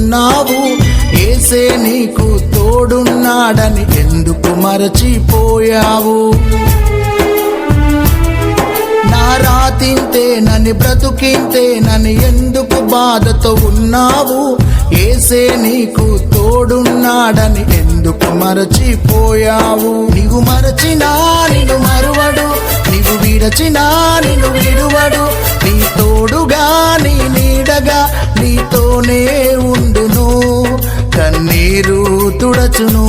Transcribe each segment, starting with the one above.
ఉన్నావు. యేసే నీకు తోడున్నాడని ఎందుకు మరచిపోయావు? నా రాతింతేనని బ్రతుకింతేనని ఎందుకు బాధతో ఉన్నావు? యేసే నీకు తోడున్నాడని ఎందుకు మరచిపోయావు? నీవు మరచినా నిన్ను మరువడు, నీవు విడచినా నిన్ను విడువడు. నీ తోడుగా నీ నీడగా నీతోనే ఉండును, కన్నీరు తుడచును.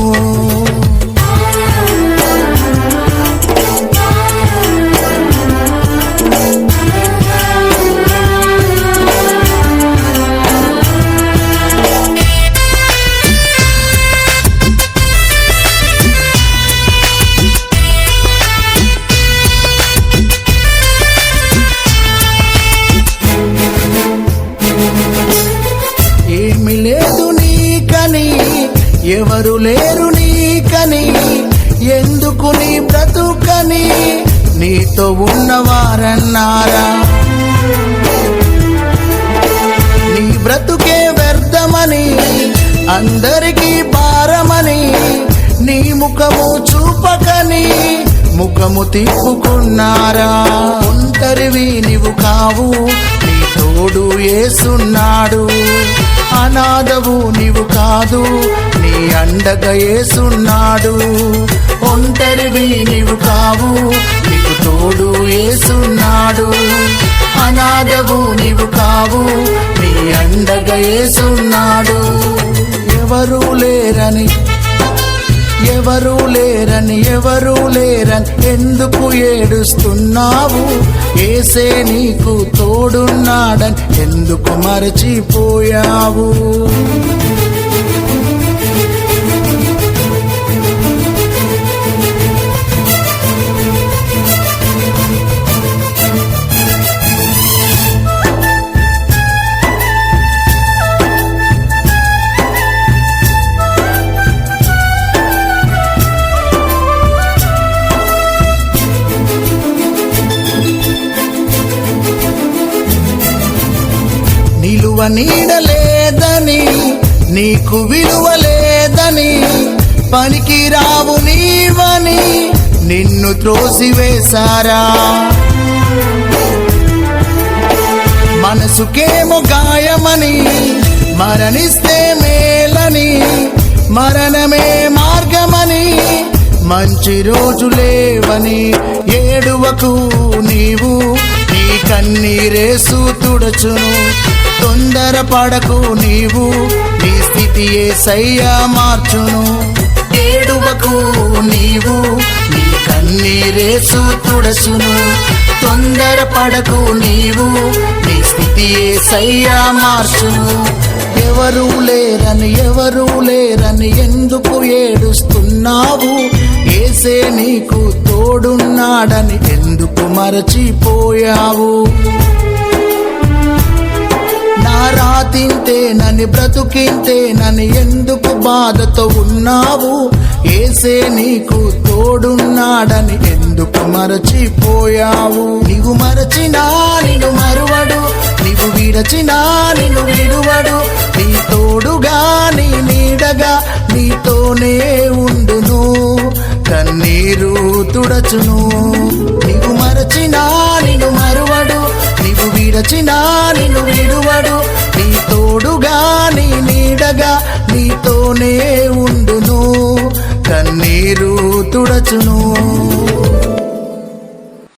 ఏమి లేదు నీకని, ఎవరు లేరు నీకని, ఎందుకు నీ బ్రతుకని నీతో ఉన్నవారన్నారా? నీ బ్రతుకే వ్యర్థమని, అందరికీ భారమని, నీ ముఖము చూపకని ముఖము తిప్పుకున్నారా? ఒంటరివి నీవు కావు, నీ తోడు యేసున్నాడు. అనాథవు నీవు కాదు, నీ అండగా యేసున్నాడు. ఒంటరివి నీవు కావు, నీకు తోడు యేసున్నాడు. అనాథవు నీవు కావు, నీ అండగా యేసున్నాడు. ఎవరు లేరని ఎవరు లేరని ఎవరు లేరని ఎందుకు ఏడుస్తున్నావు? యేసే నీకు తోడున్నాడని ఎందుకు మరచిపోయావు? నిలువ నీడలేదని, నీకు విలువ లేదని, పనికి రావు నీవని నిన్ను త్రోసివేశారా? మనసుకేమో గాయమని, మరణిస్తే మేలని, మరణమే మార్గమని, మంచి రోజు లేవని ఏడువకు నీవు, నీ కన్నీరేసు తుడచును. తొందరపడకు నీవు, నీ స్థితి యేసయ్యా మార్చును. ఏడువకు నీవు, నీ కన్నీరేసు తుడచును. తొందరపడకు నీవు, నీ స్థితి యేసయ్యా మార్చును. ఎవరు లేరని ఎందుకు ఏడుస్తున్నావు? యేసే నీకు తోడున్నాడని ఎందుకు మరచిపోయావు? నా రాతింతేనని బ్రతుకింతేనని ఎందుకు బాధతో ఉన్నావు? యేసే నీకు తోడున్నాడని ఎందుకు మరచిపోయావు? నీవు మరచినా నిన్ను మరువడు, నీవు విడచినా నిన్ను విడువడు. నీ తోడుగా నీ నీడగా నీతోనే ఉండును, కన్నీరు తుడచును. నీవు మరచినా నిన్ను మరువడు, నీవు విడచినా నిన్ను విడువడు. నీ తోడుగా నీ నీడగా నీతోనే ఉండును, కన్నీరు తుడచును.